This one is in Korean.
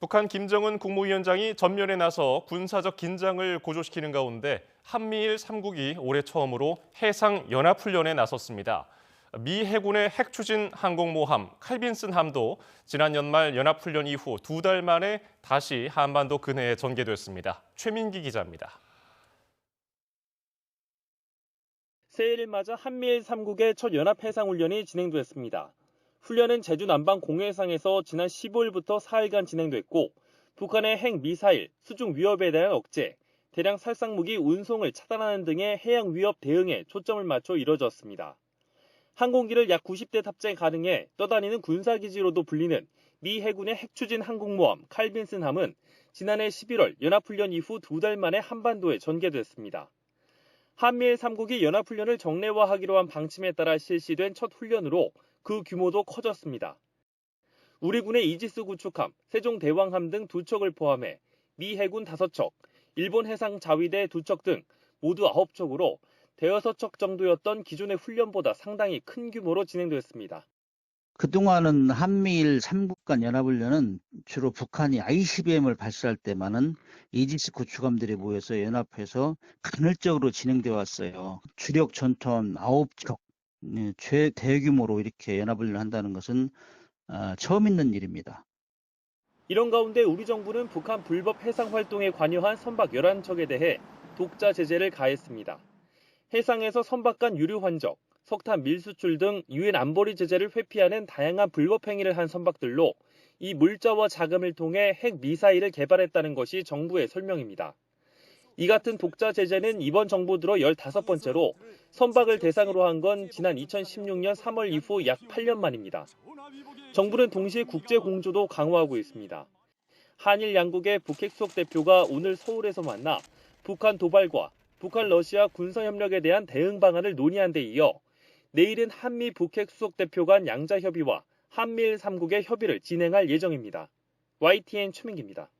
북한 김정은 국무위원장이 전면에 나서 군사적 긴장을 고조시키는 가운데 한미일 3국이 올해 처음으로 해상 연합훈련에 나섰습니다. 미 해군의 핵추진 항공모함 칼빈슨 함도 지난 연말 연합훈련 이후 2달 만에 다시 한반도 근해에 전개됐습니다. 최민기 기자입니다. 새해를 맞아 한미일 3국의 첫 연합해상훈련이 진행됐습니다. 훈련은 제주 남방 공해상에서 지난 15일부터 4일간 진행됐고 북한의 핵 미사일, 수중 위협에 대한 억제, 대량 살상무기 운송을 차단하는 등의 해양 위협 대응에 초점을 맞춰 이뤄졌습니다. 항공기를 약 90대 탑재 가능해 떠다니는 군사기지로도 불리는 미 해군의 핵추진 항공모함 칼빈슨함은 지난해 11월 연합훈련 이후 2달 만에 한반도에 전개됐습니다. 한미일 3국이 연합훈련을 정례화하기로 한 방침에 따라 실시된 첫 훈련으로 그 규모도 커졌습니다. 우리 군의 이지스 구축함, 세종대왕함 등 2척을 포함해 미 해군 5척, 일본 해상 자위대 2척 등 모두 9척으로 대여섯 척 정도였던 기존의 훈련보다 상당히 큰 규모로 진행됐습니다. 그동안은 한미일 3국 간 연합훈련은 주로 북한이 ICBM을 발사할 때만은 이지스 구축함들이 모여서 연합해서 간헐적으로 진행되어 왔어요. 주력 전투함 9척, 최대규모로 이렇게 연합훈련을 한다는 것은 처음 있는 일입니다. 이런 가운데 우리 정부는 북한 불법 해상 활동에 관여한 선박 11척에 대해 독자 제재를 가했습니다. 해상에서 선박 간 유류 환적, 석탄 밀수출 등 유엔 안보리 제재를 회피하는 다양한 불법 행위를 한 선박들로 이 물자와 자금을 통해 핵 미사일을 개발했다는 것이 정부의 설명입니다. 이 같은 독자 제재는 이번 정부 들어 15번째로 선박을 대상으로 한 건 지난 2016년 3월 이후 약 8년 만입니다. 정부는 동시에 국제 공조도 강화하고 있습니다. 한일 양국의 북핵 수석 대표가 오늘 서울에서 만나 북한 도발과 북한 러시아 군사협력에 대한 대응 방안을 논의한 데 이어 내일은 한미 북핵 수석 대표 간 양자 협의와 한미일 3국의 협의를 진행할 예정입니다. YTN 최민기입니다.